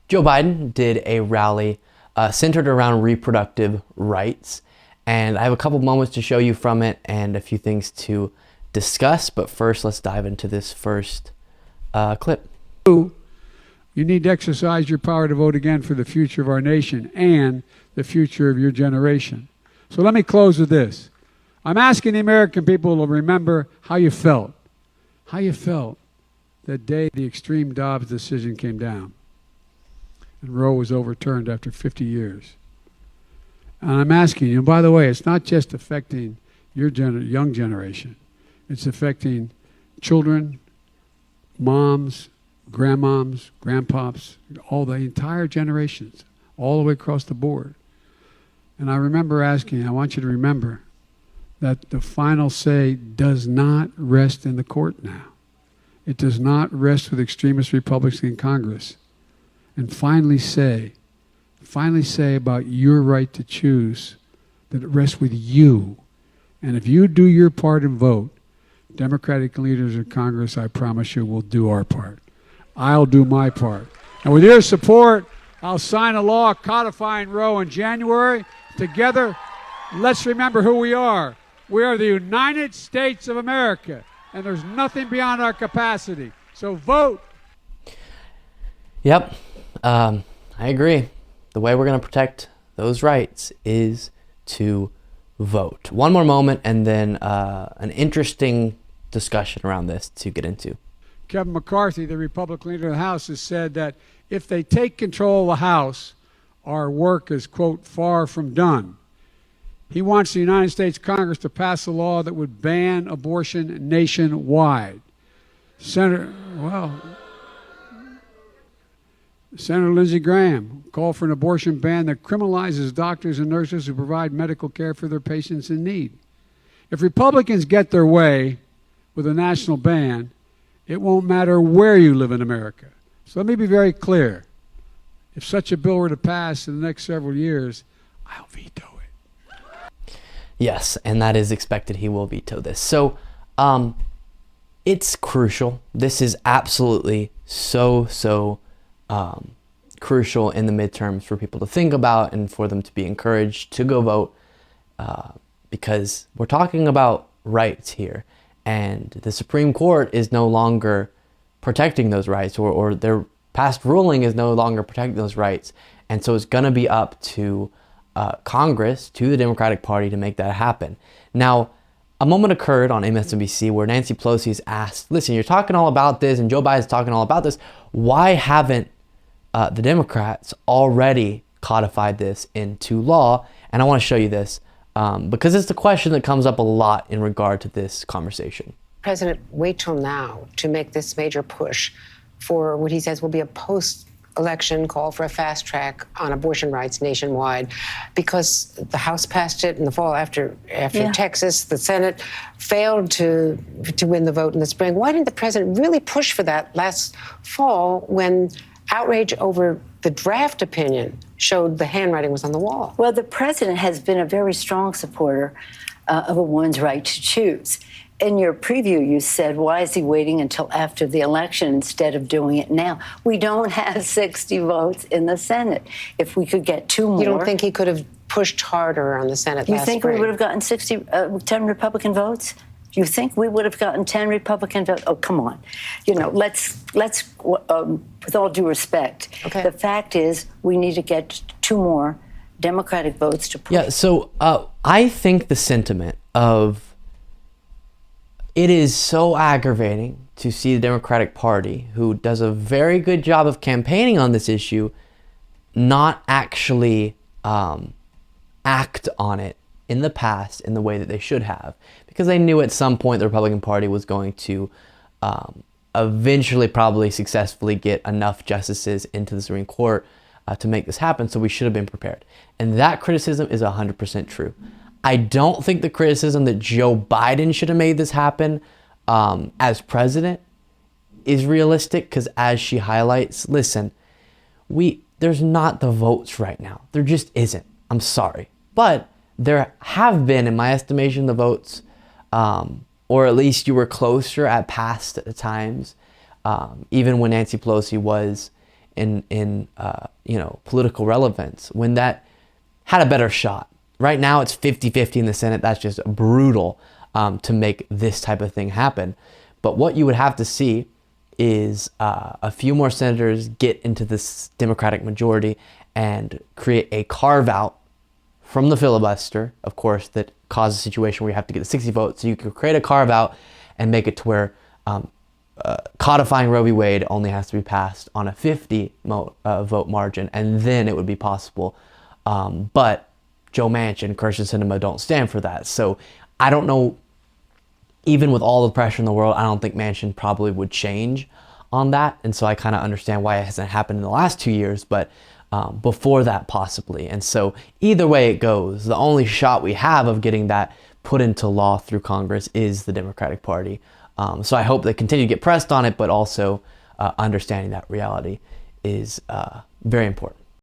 Joe Biden did a rally centered around reproductive rights. And I have a couple moments to show you from it and a few things to discuss. But first, let's dive into this first clip. You need to exercise your power to vote again for the future of our nation and the future of your generation. So let me close with this. I'm asking the American people to remember how you felt that day the extreme Dobbs decision came down and Roe was overturned after 50 years. And I'm asking you, and by the way, it's not just affecting your young generation. It's affecting children, moms, grandmoms, grandpops, all the entire generations, all the way across the board. And I remember asking, I want you to remember that the final say does not rest in the court now. It does not rest with extremist Republicans in Congress. And finally say about your right to choose that it rests with you. And if you do your part and vote, Democratic leaders in Congress, I promise you, will do our part. I'll do my part. And with your support, I'll sign a law codifying Roe in January. Together, let's remember who we are. We are the United States of America, and there's nothing beyond our capacity. So vote. Yep, I agree. The way we're going to protect those rights is to vote. One more moment, and then an interesting discussion around this to get into. Kevin McCarthy, the Republican leader of the House, has said that if they take control of the House, our work is, quote, far from done. He wants the United States Congress to pass a law that would ban abortion nationwide. Senator Lindsey Graham called for an abortion ban that criminalizes doctors and nurses who provide medical care for their patients in need. If Republicans get their way with a national ban, it won't matter where you live in America. So let me be very clear. If such a bill were to pass in the next several years, I'll veto it. Yes, and that is expected. He will veto this. So it's crucial. This is absolutely so crucial in the midterms for people to think about and for them to be encouraged to go vote because we're talking about rights here. And the Supreme Court is no longer protecting those rights, or their past ruling is no longer protecting those rights. And so it's going to be up to Congress, to the Democratic Party, to make that happen. Now, a moment occurred on MSNBC where Nancy Pelosi is asked, listen, you're talking all about this and Joe Biden's talking all about this. Why haven't the Democrats already codified this into law? And I want to show you this because it's the question that comes up a lot in regard to this conversation. President, wait till now to make this major push for what he says will be a post-election call for a fast track on abortion rights nationwide, because the House passed it in the fall after Texas. The Senate failed to win the vote in the spring. Why didn't the president really push for that last fall when outrage over the draft opinion showed the handwriting was on the wall? Well, the president has been a very strong supporter of a woman's right to choose. In your preview, you said, why is he waiting until after the election instead of doing it now? We don't have 60 votes in the Senate. If we could get 2 more. You don't think he could have pushed harder on the Senate last spring? You think we would have gotten 10 Republican votes? You think we would have gotten 10 Republican votes? Oh, come on. You know, let's with all due respect, the fact is we need to get 2 more Democratic votes to push. Yeah, so I think the sentiment of it is so aggravating to see the Democratic Party, who does a very good job of campaigning on this issue, not actually act on it in the past in the way that they should have, because they knew at some point the Republican Party was going to eventually probably successfully get enough justices into the Supreme Court to make this happen, so we should have been prepared. And that criticism is 100% true. I don't think the criticism that Joe Biden should have made this happen as president is realistic, because as she highlights, listen, there's not the votes right now. There just isn't. I'm sorry. But there have been, in my estimation, the votes, or at least you were closer at past times, even when Nancy Pelosi was in political relevance when that had a better shot. Right now it's 50-50 in the Senate. That's just brutal to make this type of thing happen. But what you would have to see is a few more senators get into this Democratic majority and create a carve out from the filibuster, of course, that causes a situation where you have to get the 60 votes. So you can create a carve out and make it to where codifying Roe v. Wade only has to be passed on a 50 vote margin, and then it would be possible. But Joe Manchin, Kyrsten Sinema don't stand for that. So I don't know, even with all the pressure in the world, I don't think Manchin probably would change on that. And so I kind of understand why it hasn't happened in the last 2 years, but before that possibly. And so either way it goes, the only shot we have of getting that put into law through Congress is the Democratic Party. So I hope they continue to get pressed on it, but also understanding that reality is very important.